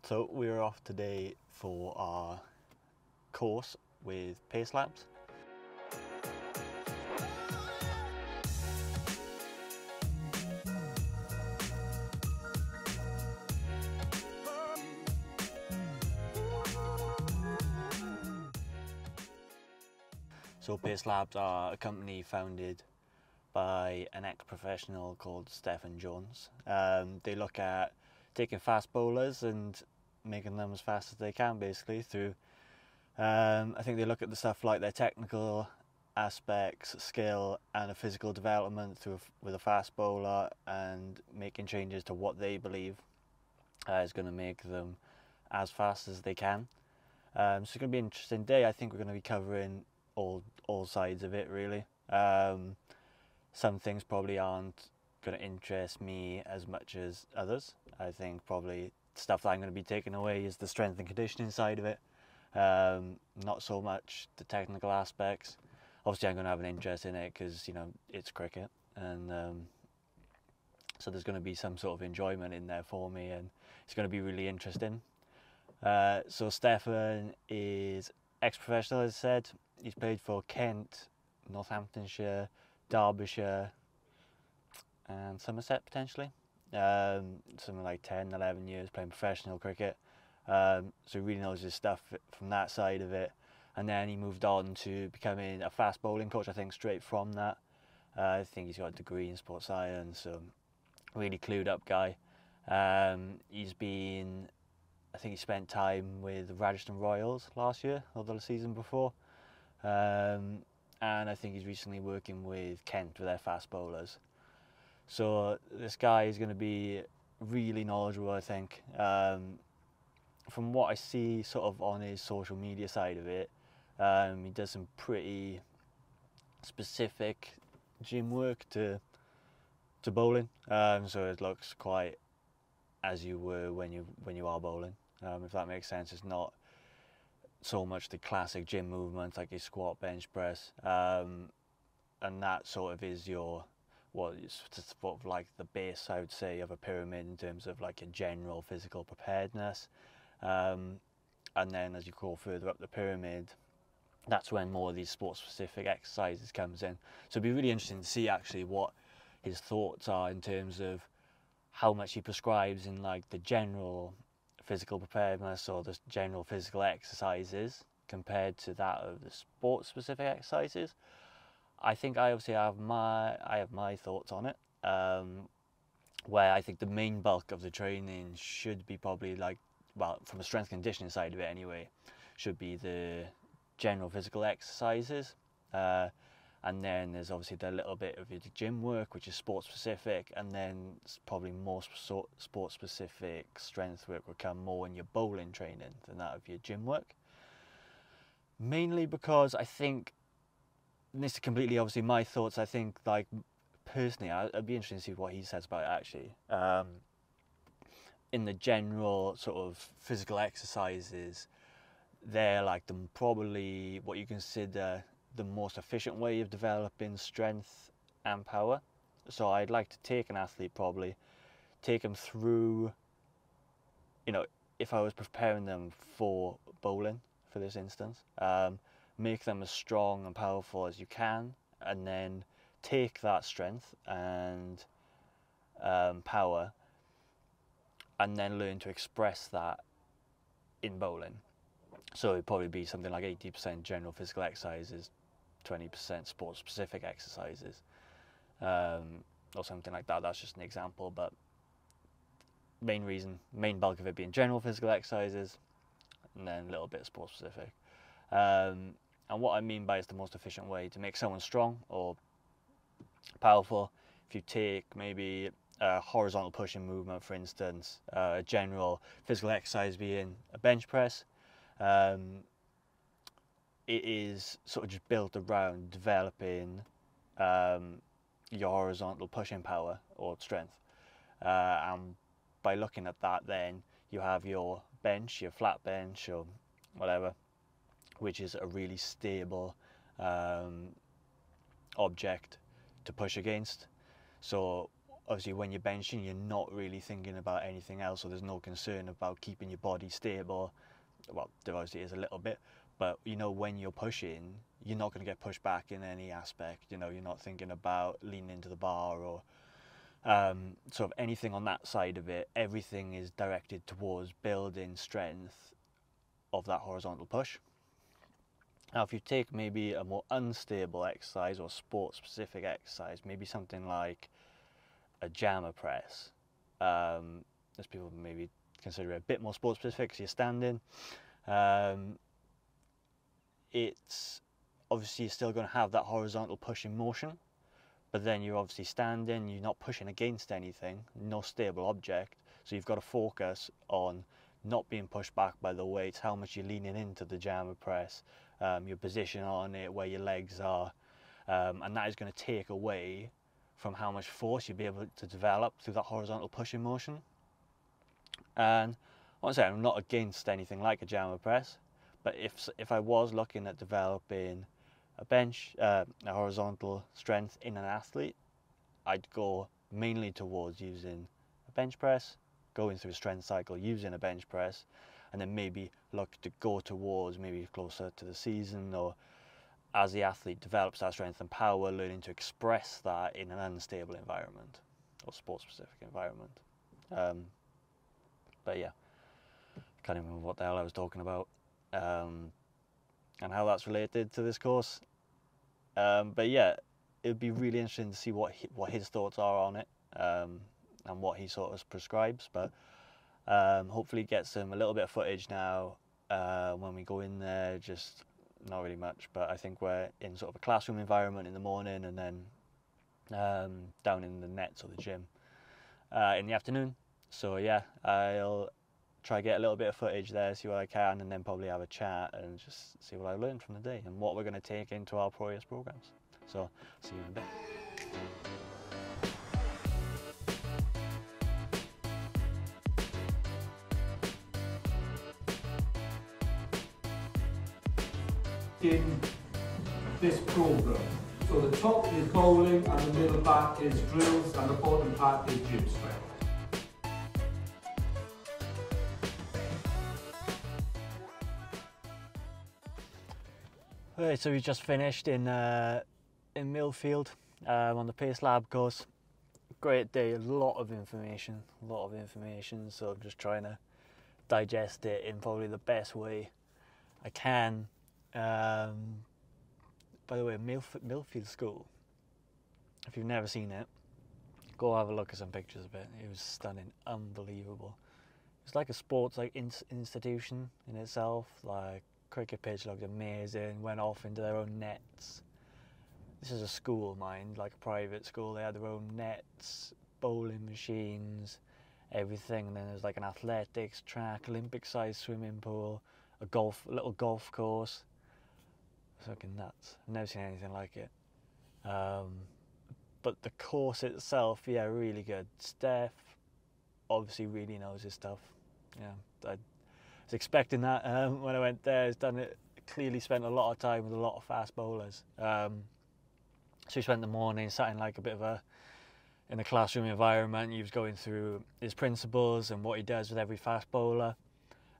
So we're off today for our course with Pace Labs. So Pace Labs are a company founded by an ex-professional called Stephen Jones. They look at taking fast bowlers and making them as fast as they can, basically through I think they look at the stuff like their technical aspects, skill and a physical development with a fast bowler, and making changes to what they believe is going to make them as fast as they can. So it's going to be an interesting day. I think we're going to be covering all sides of it, really. Some things probably aren't going to interest me as much as others. I think probably stuff that I'm going to be taking away is the strength and conditioning side of it. Not so much the technical aspects. Obviously I'm going to have an interest in it because, you know, it's cricket, and so there's going to be some sort of enjoyment in there for me, and it's going to be really interesting. So Stefan is ex-professional, as I said. He's played for Kent, Northamptonshire, Derbyshire and Somerset potentially. Something like 10, 11 years playing professional cricket. So he really knows his stuff from that side of it. And then he moved on to becoming a fast bowling coach, I think, straight from that. I think he's got a degree in sports science, so really clued up guy. He's been, I think he spent time with the Rajasthan Royals last year, or the season before. And I think he's recently working with Kent with their fast bowlers. So this guy is going to be really knowledgeable, I think. From what I see sort of on his social media side of it, he does some pretty specific gym work to bowling. So it looks quite as you were when you are bowling, if that makes sense. It's not so much the classic gym movements like your squat, bench press, and that sort of is your, well, it's sort of like the base, I would say, of a pyramid in terms of like a general physical preparedness. And then as you go further up the pyramid, that's when more of these sports-specific exercises comes in. So it'd be really interesting to see actually what his thoughts are in terms of how much he prescribes in like the general physical preparedness or the general physical exercises compared to that of the sports-specific exercises. I think I obviously have my thoughts on it, where I think the main bulk of the training should be probably like, well, from a strength conditioning side of it anyway, should be the general physical exercises. And then there's obviously the little bit of your gym work, which is sports specific, and then probably more sports specific strength work will come more in your bowling training than that of your gym work. Mainly because I think, and this is completely obviously my thoughts, I think like personally, I'd be interested to see what he says about it actually. In the general sort of physical exercises, they're like probably what you consider the most efficient way of developing strength and power. So I'd like to take an athlete, probably take them through, you know, if I was preparing them for bowling for this instance, make them as strong and powerful as you can, and then take that strength and power and then learn to express that in bowling. So it'd probably be something like 80% general physical exercises, 20% sports specific exercises, or something like that. That's just an example, but main bulk of it being general physical exercises and then a little bit sports specific. And what I mean by it's the most efficient way to make someone strong or powerful, if you take maybe a horizontal pushing movement, for instance, a general physical exercise being a bench press, it is sort of just built around developing your horizontal pushing power or strength. And by looking at that, then you have your bench, your flat bench or whatever, which is a really stable object to push against. So obviously when you're benching, you're not really thinking about anything else, so there's no concern about keeping your body stable. Well, there obviously is a little bit, but you know, when you're pushing, you're not going to get pushed back in any aspect. You know, you're not thinking about leaning into the bar or sort of anything on that side of it. Everything is directed towards building strength of that horizontal push. Now, if you take maybe a more unstable exercise or sport-specific exercise, maybe something like a jammer press, as people maybe consider it a bit more sport-specific because you're standing, it's obviously you're still going to have that horizontal pushing motion, but then you're obviously standing, you're not pushing against anything, no stable object, so you've got to focus on not being pushed back by the weights, how much you're leaning into the jammer press, your position on it, where your legs are, and that is going to take away from how much force you'll be able to develop through that horizontal pushing motion. And honestly, I'm not against anything like a jammer press, but if I was looking at developing a horizontal strength in an athlete, I'd go mainly towards using a bench press, going through a strength cycle using a bench press, and then maybe look to go towards maybe closer to the season, or as the athlete develops that strength and power, learning to express that in an unstable environment or sport-specific environment. But yeah, can't even remember what the hell I was talking about and how that's related to this course. But yeah, it'd be really interesting to see what his thoughts are on it, and what he sort of prescribes. But hopefully get a little bit of footage now when we go in there. Just not really much, but I think we're in sort of a classroom environment in the morning, and then down in the nets or the gym in the afternoon. So yeah, I'll try get a little bit of footage there, see what I can, and then probably have a chat and just see what I learned from the day and what we're going to take into our Pro Years programs. So see you in a bit. In this program, so the top is bowling and the middle part is drills and the bottom part is gym strength. Alright, so we just finished in Millfield on the Pace Lab course. Great day, a lot of information, so I'm just trying to digest it in probably the best way I can. By the way, Millfield School, if you've never seen it, go have a look at some pictures of it. It was stunning, unbelievable. It's like a sports institution in itself. Like, cricket pitch looked amazing, went off into their own nets. This is a school, mind, like a private school. They had their own nets, bowling machines, everything. And then there's like an athletics track, Olympic-sized swimming pool, a little golf course. It's fucking nuts. I've never seen anything like it. But the course itself, yeah, really good. Steph obviously really knows his stuff. Yeah, I was expecting that when I went there. He's done it. Clearly spent a lot of time with a lot of fast bowlers. So he spent the morning sat in like a bit of in a classroom environment. He was going through his principles and what he does with every fast bowler.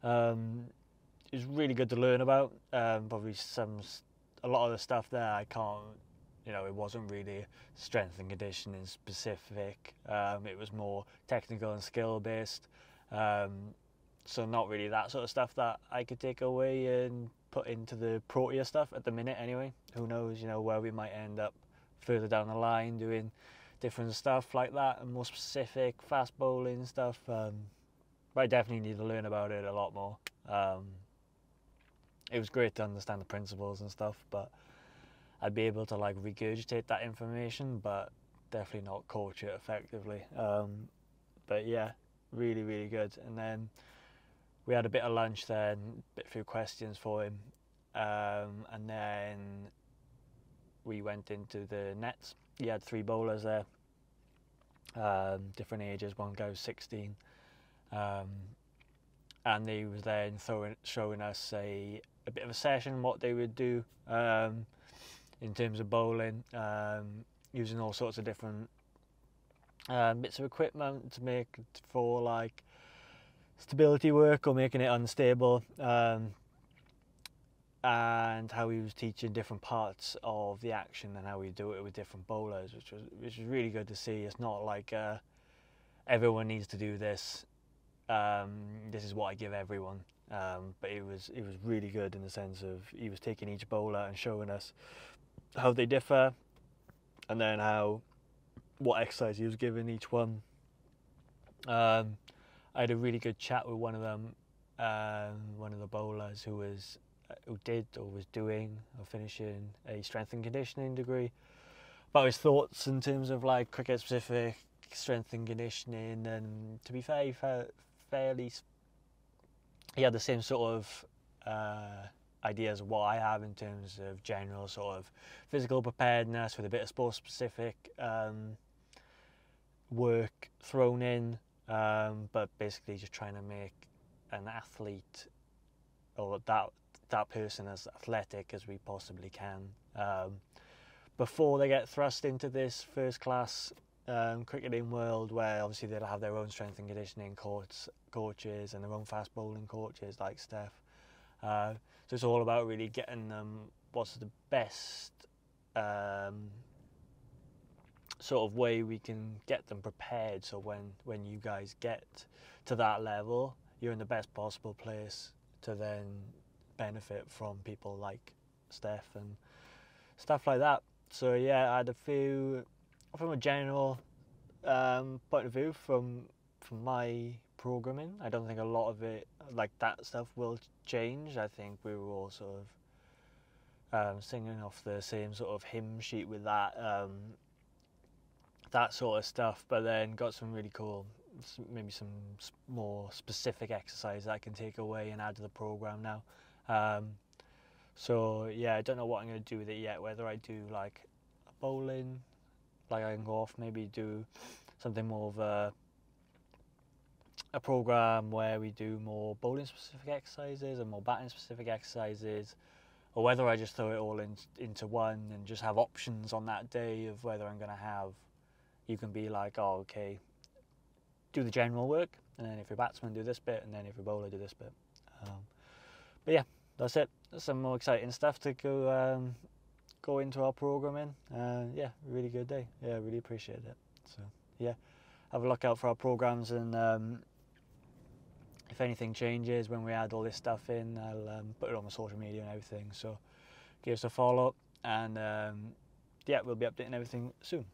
It was really good to learn about. Probably a lot of the stuff there I can't, it wasn't really strength and conditioning specific. It was more technical and skill based. So not really that sort of stuff that I could take away and put into the Protea stuff at the minute anyway. Who knows, where we might end up further down the line doing different stuff like that and more specific fast bowling stuff. But I definitely need to learn about it a lot more. It was great to understand the principles and stuff, but I'd be able to like regurgitate that information, but definitely not coach it effectively. But yeah, really, really good. And then we had a bit of lunch there and a few questions for him. And then we went into the nets. He had 3 bowlers there, different ages. One guy was 16. And they was then showing us a bit of a session, what they would do in terms of bowling, using all sorts of different bits of equipment to make for like stability work or making it unstable, and how he was teaching different parts of the action and how we do it with different bowlers, which was really good to see. It's not like everyone needs to do this. This is what I give everyone. But it was really good in the sense of he was taking each bowler and showing us how they differ, and then what exercise he was giving each one. I had a really good chat with one of them, one of the bowlers who was doing or finishing a strength and conditioning degree, about his thoughts in terms of like cricket specific strength and conditioning. And to be fair, he had the same sort of ideas of what I have in terms of general sort of physical preparedness with a bit of sport specific work thrown in, but basically just trying to make an athlete, or that person, as athletic as we possibly can, before they get thrust into this first class cricketing world, where obviously they'll have their own strength and conditioning coaches and their own fast bowling coaches like Steph. So it's all about really getting them what's the best sort of way we can get them prepared, so when you guys get to that level, you're in the best possible place to then benefit from people like Steph and stuff like that. So yeah, I had a few from a general point of view from my programming. I don't think a lot of it, like that stuff, will change. I think we were all sort of singing off the same sort of hymn sheet with that sort of stuff, but then got some really cool, maybe some more specific exercise I can take away and add to the program now. So yeah, I don't know what I'm going to do with it yet, whether I do like bowling, like I can go off, maybe do something more of a program where we do more bowling specific exercises and more batting specific exercises, or whether I just throw it all into one and just have options on that day of whether I'm going to have, you can be like, oh okay, do the general work, and then if you're batsman do this bit, and then if you're bowler do this bit. But yeah, that's it. There's some more exciting stuff to go into our programming. Yeah, really good day. Yeah, really appreciate it. So yeah, have a look out for our programs, and if anything changes when we add all this stuff in, I'll put it on my social media and everything. So give us a follow, and yeah, we'll be updating everything soon.